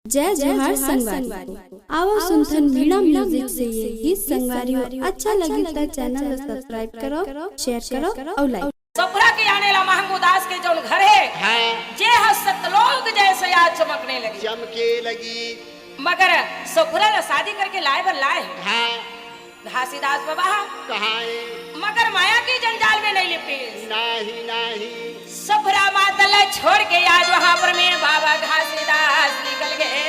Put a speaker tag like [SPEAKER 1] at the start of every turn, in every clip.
[SPEAKER 1] जय जोहार संगवारी आओ सुनथन मीणा म्यूजिक से ये गीत संगवारियों अच्छा लगी तो चैनल को सब्सक्राइब करो, शेयर करो और लाइक।
[SPEAKER 2] सफरा के आने ला महमूद दास के जो घर है जे सतलोक जैसे आज चमकने लगी मगर सफरा ने शादी करके लाए बर लाए घासीदास बाबा
[SPEAKER 3] कहाँ
[SPEAKER 2] मगर माया की जंजाल में नहीं लिपटे
[SPEAKER 3] नहीं
[SPEAKER 2] सफरा मातल छोड़ के आज वहाँ पर मेरे बाबा घासीदास निकल गए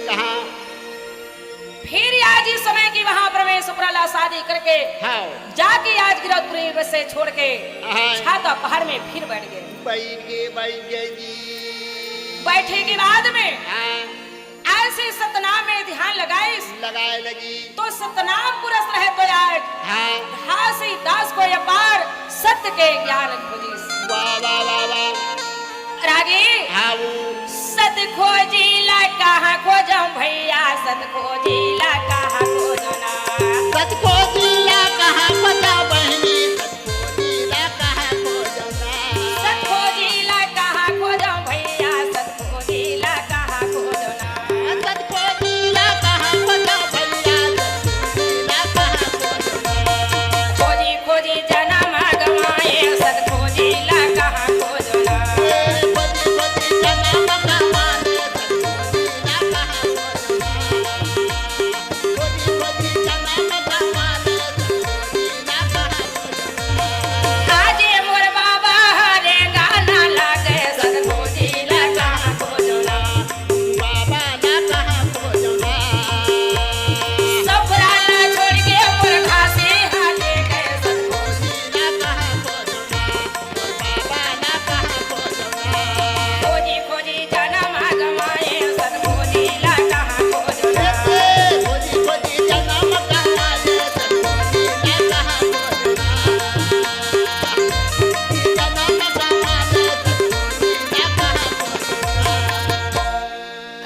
[SPEAKER 3] कहाँ
[SPEAKER 2] फिर आज इस समय की वहाँ पर मैं सफरा शादी करके जाके आज गिरौदपुरी से छोड़ के छाता पहाड़ में फिर बैठ गए
[SPEAKER 3] जी
[SPEAKER 2] बैठे के बाद में ऐसे सतनाम में ध्यान
[SPEAKER 3] लगाए लगी
[SPEAKER 2] तो सतनाम पुरुष रहे तो यार घासीदास को अपार सत्य के ज्ञान खोजी रागी सत खोजी ला कहाँ खोजम भैया सत खोजी ला कहाँ खोजना
[SPEAKER 3] सत खोजी ला कहाँ खोजा बहनी
[SPEAKER 2] सत खोजी ला कहाँ खोजम भैया सत खोजी ला कहाँ खोजना
[SPEAKER 3] सत खोजी ला कहाँ खोजा भैया
[SPEAKER 2] खोजी खोजी जन्म गवाए सत खोजी ला कहाँ खोजना आजे मोर बाबा रे गाना लागे सत खोजी ला कहाँ खोजना सफरा ला छोड़ के मोर घासी हाथे गए सत खोजी खोजी जन्म गवाए सत खोजी ला कहाँ खोजना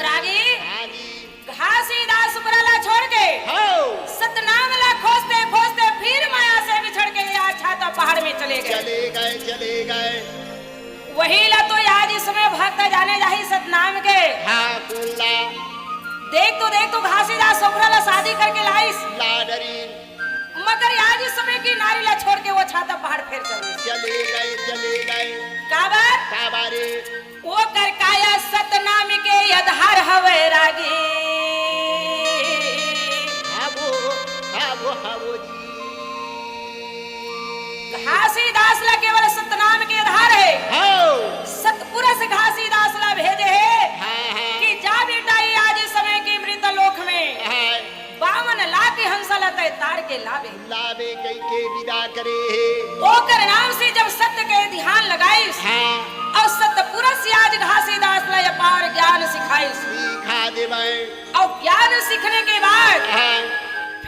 [SPEAKER 2] रागी घासीदास सुपराला छोड़ के सतनाम ला खोजते खोजते फिर माया से बिछड़ के आज छाता पहाड़ में चले गए वही ला तो आज इस समय भक्त जाने जाही सतनाम के देख तो घासीदास सुपराला शादी करके लाइस मगर आज इस समय की नारी ला छोड़ के वो छाता पहाड़ फिर चले गए काबर वो कर काया सतनाम के आधार हवे रागी घासीदास ला केवल सतनाम के आधार है सतपुरुष घासीदास ला भेजे है कि जा बेटा ये आज इस समय की मृत लोक में 52 लाख हंसा लते तार के लावे
[SPEAKER 3] कई के विदा करे
[SPEAKER 2] ओकर नाम से जब सत्य के ध्यान लगाइस और सत्य पुरुष आज घासीदास ला अपार ज्ञान सिखाइस
[SPEAKER 3] सिखा देबै
[SPEAKER 2] और ज्ञान सीखने के बाद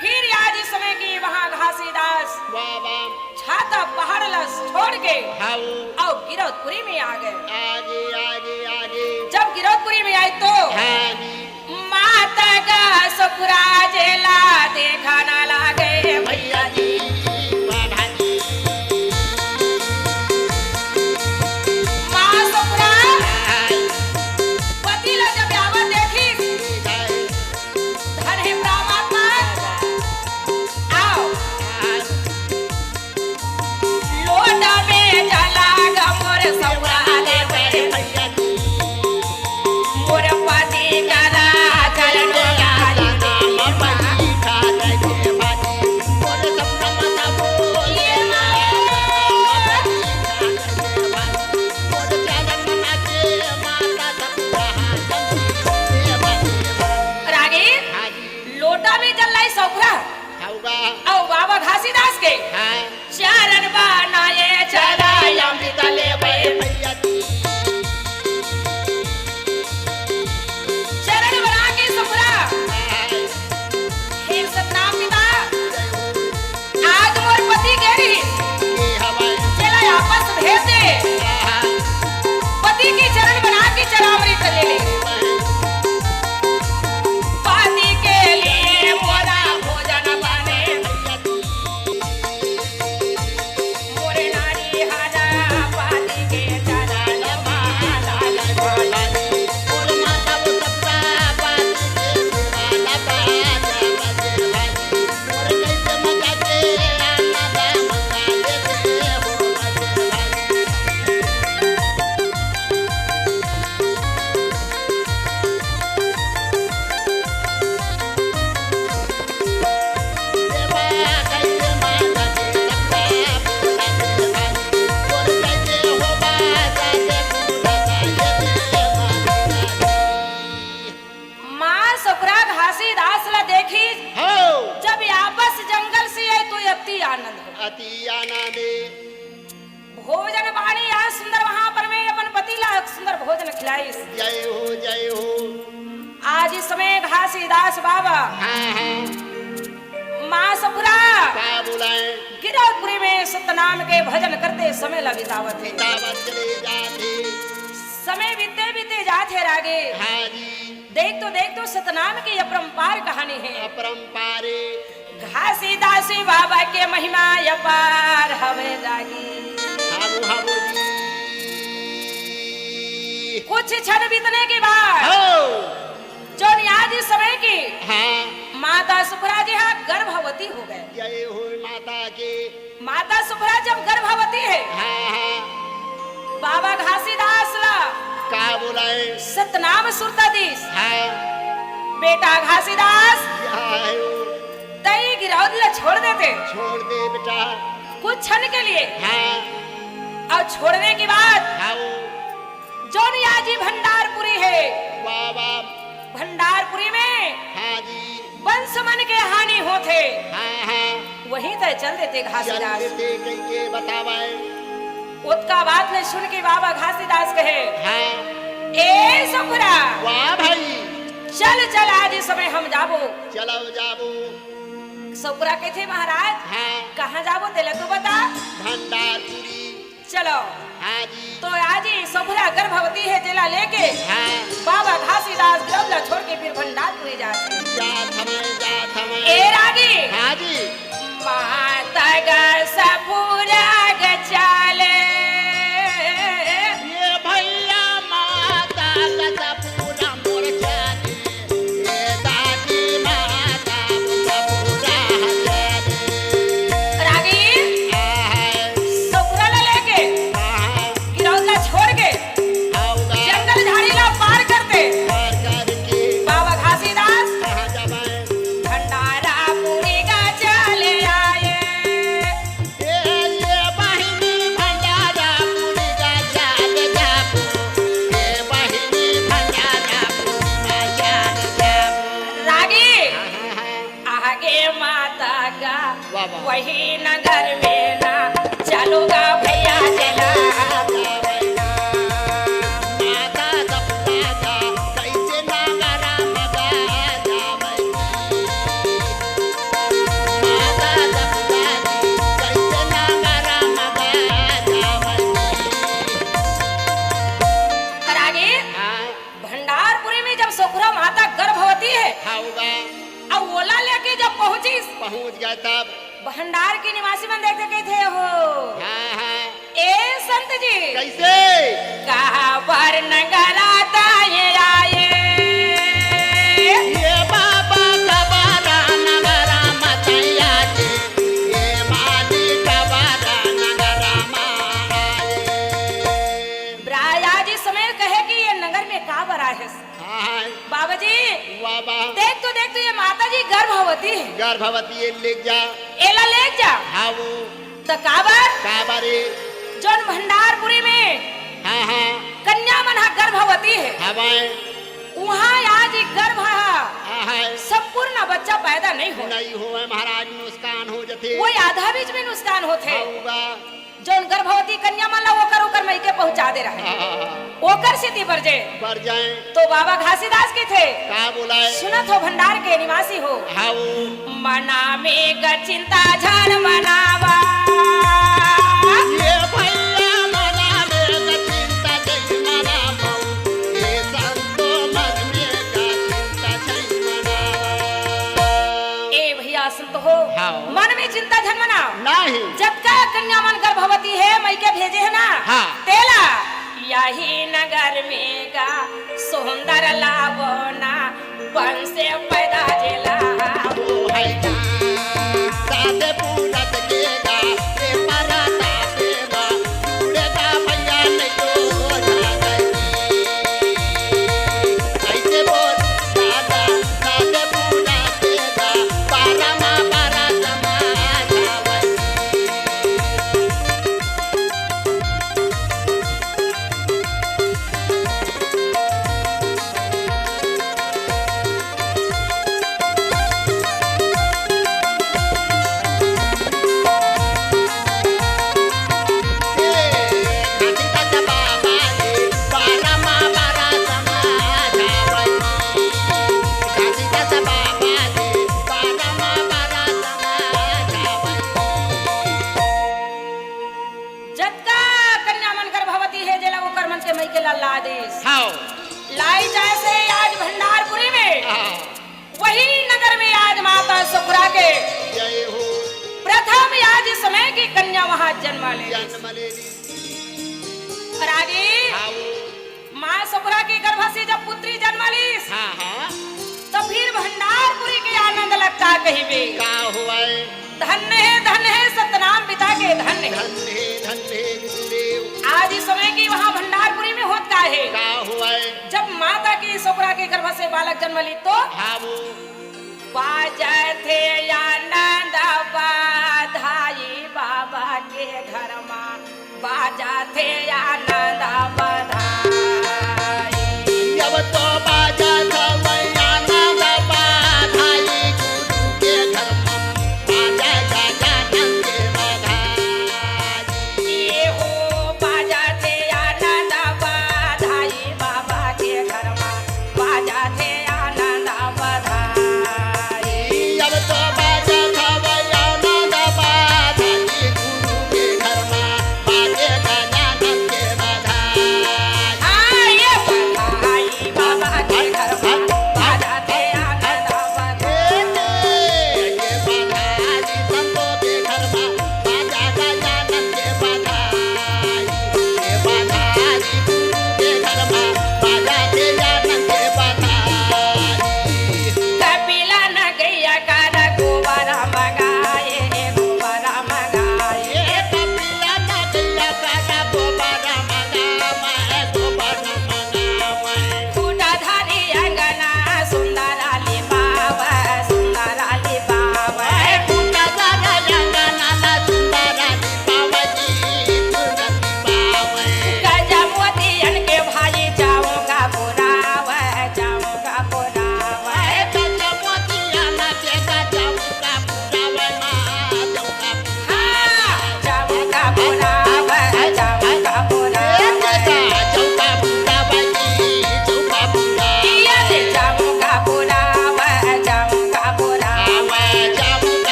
[SPEAKER 2] फिर आज इस समय की वहाँ घासीदास छाता पहाड़ ला छोड़ के और गिरौदपुरी में आ गए
[SPEAKER 3] आगे
[SPEAKER 2] जब गिरौदपुरी में आए तो माता का सफरा जेला देखा ना लागे भैया जी माँ सफरा पति ला जब आवत देखी धन है परमात्मा आओ लोटा में जला गा मोर सफरा दे भैया मोर पति करा चरण रागी लोटा में जल लाई सफरा और बाबा घासीदास के चरण बनाए चराय अमृत लेबै चरण बना के सफरा हे सतनाम पिता आज मोर पति गेरी चला आपस भेज दे पति की चरण बना के चरामृत ले ले पति के लिए मोरा भोजन बने मोरे नारी अति आनंद हो।
[SPEAKER 3] अति आनंद
[SPEAKER 2] भोजन बाणी आज सुंदर वहां पर मैं अपन पति ला सुंदर भोजन खिलाई।
[SPEAKER 3] जय हो जय हो।
[SPEAKER 2] आज इस समय घासीदास बाबा
[SPEAKER 3] हाँ
[SPEAKER 2] माँ सपुरा
[SPEAKER 3] क्या बुलाए
[SPEAKER 2] गिरौदपुरी में सतनाम के भजन करते समय लगी दावत है।
[SPEAKER 3] दावत चले जाते
[SPEAKER 2] समय बीते बीते जाते रागे।
[SPEAKER 3] हाँ जी
[SPEAKER 2] देख तो सतनाम की अपरंपार कहानी है।
[SPEAKER 3] अपरंपारे
[SPEAKER 2] घासीदासी बाबा के महिमा अपार हवे रागी।
[SPEAKER 3] हाबू हाबू जी
[SPEAKER 2] कुछ क्षण बीतने के बाद
[SPEAKER 3] हो
[SPEAKER 2] जो आज इस समय की
[SPEAKER 3] हाँ
[SPEAKER 2] माता सुभरा जी हाँ गर्भवती हो गए।
[SPEAKER 3] जय हो माता के।
[SPEAKER 2] माता सुभरा जब गर्भवती है
[SPEAKER 3] हाँ
[SPEAKER 2] बाबा घासीदास ला
[SPEAKER 3] क्या बुलाए
[SPEAKER 2] सतनाम सुरताधीश
[SPEAKER 3] हाँ
[SPEAKER 2] बेटा घासीदास
[SPEAKER 3] क्या है वो
[SPEAKER 2] तई गिरौद ला छोड़ देते
[SPEAKER 3] छोड़ दे बेटा।
[SPEAKER 2] कुछ क्षण के लिए।
[SPEAKER 3] हाँ
[SPEAKER 2] और छोड़ने के बाद
[SPEAKER 3] हाँ
[SPEAKER 2] जोनियाजी भंडारपुरी है।
[SPEAKER 3] बाबा
[SPEAKER 2] भंडारपुरी में
[SPEAKER 3] हाँ जी
[SPEAKER 2] वंश मन के हानि होते
[SPEAKER 3] हाँ
[SPEAKER 2] वहीं तक चल देते घासीदास।
[SPEAKER 3] चलते कहीं बतावाए
[SPEAKER 2] उसका बात ने सुन के बाबा घासीदास कहे
[SPEAKER 3] हाँ
[SPEAKER 2] ए सफरा
[SPEAKER 3] वाह भाई
[SPEAKER 2] चल चल आज इस समय हम जाबो।
[SPEAKER 3] चलो जाबो।
[SPEAKER 2] सफरा के थे महाराज
[SPEAKER 3] हाँ
[SPEAKER 2] कहाँ जाबो तेला तू बता।
[SPEAKER 3] भंडारपुरी
[SPEAKER 2] चलो
[SPEAKER 3] हाँ जी
[SPEAKER 2] तो आज ही सफरा गर्भवती है जेला लेके
[SPEAKER 3] हाँ
[SPEAKER 2] बाबा घासीदास गिरौदला छोड़ के फिर भंडारपुरी जाते।
[SPEAKER 3] जा थमाए
[SPEAKER 2] ए रागी
[SPEAKER 3] हाँ जी
[SPEAKER 2] माता गा सफरा ग चाले
[SPEAKER 3] ये भैया माता का पूरा मोर जाने ये दादी माता का पूरा जाने
[SPEAKER 2] रागी
[SPEAKER 3] हाँ
[SPEAKER 2] सफरा ला लेके
[SPEAKER 3] हाँ
[SPEAKER 2] गिरौदला छोड़ के
[SPEAKER 3] आऊंगा
[SPEAKER 2] जंगल झाड़ी ला पार करते
[SPEAKER 3] पार करके
[SPEAKER 2] बाबा घासीदास
[SPEAKER 3] कहाँ जावाए
[SPEAKER 2] भंडारापुरी का चले आए।
[SPEAKER 3] ये बहिनी भंडारा पूरी का जाल जाबू ये बहिनी भंडारा पूरी का जाल जाबू।
[SPEAKER 2] रागी
[SPEAKER 3] हाँ
[SPEAKER 2] आगे माता का
[SPEAKER 3] बाबा।
[SPEAKER 2] वही नगर में ना चलूगा भैया चला।
[SPEAKER 3] माता सपना कैसे नागरा मगा जावई माता सपना कैसे नागरा मगा जावई।
[SPEAKER 2] रागी
[SPEAKER 3] हाँ
[SPEAKER 2] भंडारपुरी में जब सखुरा माता गर्भवती है
[SPEAKER 3] खाऊंगा
[SPEAKER 2] अब ओला लेके जब पहुंची
[SPEAKER 3] पहुंच गए तब
[SPEAKER 2] भंडार के निवासी मन देखते कहते हो
[SPEAKER 3] हाँ
[SPEAKER 2] ए संत जी
[SPEAKER 3] कैसे
[SPEAKER 2] कहा पर नगराता ये आए।
[SPEAKER 3] ये बाबा कबारा नगरा मतैया जी ये माली कबारा नगरा माए।
[SPEAKER 2] ब्राया जी समय कहे कि ये नगर में का बरा है।
[SPEAKER 3] हाँ
[SPEAKER 2] बाबा जी
[SPEAKER 3] बाबा
[SPEAKER 2] देख तो ये माता जी गर्भवती है
[SPEAKER 3] गर्भवती ये ले जा
[SPEAKER 2] एला ले जा
[SPEAKER 3] हाँ वो
[SPEAKER 2] तो काबर
[SPEAKER 3] काबारे
[SPEAKER 2] जोन भंडारपुरी में
[SPEAKER 3] हाँ
[SPEAKER 2] कन्या मन गर्भवती है
[SPEAKER 3] हवाएं
[SPEAKER 2] वहाँ आज गर्भ
[SPEAKER 3] हाँ
[SPEAKER 2] संपूर्ण बच्चा पैदा नहीं हो
[SPEAKER 3] नहीं हुए महाराज नुकसान हो जते
[SPEAKER 2] वो आधा बीच में नुकसान होते
[SPEAKER 3] होगा
[SPEAKER 2] जोन गर्भवती कन्या मन ला ओकर मईके पहुंचा दे रहे ओकर स्थिति पर जे
[SPEAKER 3] बढ़ जाए
[SPEAKER 2] तो बाबा घासीदास के थे
[SPEAKER 3] का बुलाए
[SPEAKER 2] सुनत हो भंडार के निवासी हो
[SPEAKER 3] हाँ
[SPEAKER 2] मना में ग चिंता झन मनावा
[SPEAKER 3] ये भैया मना में चिंता जय मना मऊ ये संतो मन में चिंता जय मना।
[SPEAKER 2] ए भैया सुन तो हो
[SPEAKER 3] हाँ।
[SPEAKER 2] मन में चिंता झन मनाओ
[SPEAKER 3] नहीं
[SPEAKER 2] जब का कन्या मन गर्भवती है मई के भेजे है ना
[SPEAKER 3] हाँ।
[SPEAKER 2] तेला यही नगर में का सुंदर लावना बन से पैदा जेला
[SPEAKER 3] वो है जा सादे पूरत के गा रे पराता सेवा जुड़ेगा भैया नहीं तो हो जाएगी ऐसे बोल दादा सादे पूरत के गा पारा मा पारा समाज आवई।
[SPEAKER 2] मैया वहाँ जन्म ले
[SPEAKER 3] जन्म ले ली
[SPEAKER 2] और आगे
[SPEAKER 3] आओ
[SPEAKER 2] माँ सुपरा की गर्भ से जब पुत्री जन्म ली
[SPEAKER 3] हाँ हाँ
[SPEAKER 2] तो फिर भंडारपुरी के आनंद लगता कहीं भी
[SPEAKER 3] का हुआ है
[SPEAKER 2] धन है सतनाम पिता के धन्य
[SPEAKER 3] धन है गुरुदेव
[SPEAKER 2] आज इस समय की वहाँ भंडारपुरी में होता है
[SPEAKER 3] का हुआ है
[SPEAKER 2] जब माता की सुपरा के गर्भ से बालक जन्म ली तो
[SPEAKER 3] हाँ वो
[SPEAKER 2] बाजा थे आनंद बधाई बाबा के घर में बाजा थे आनंद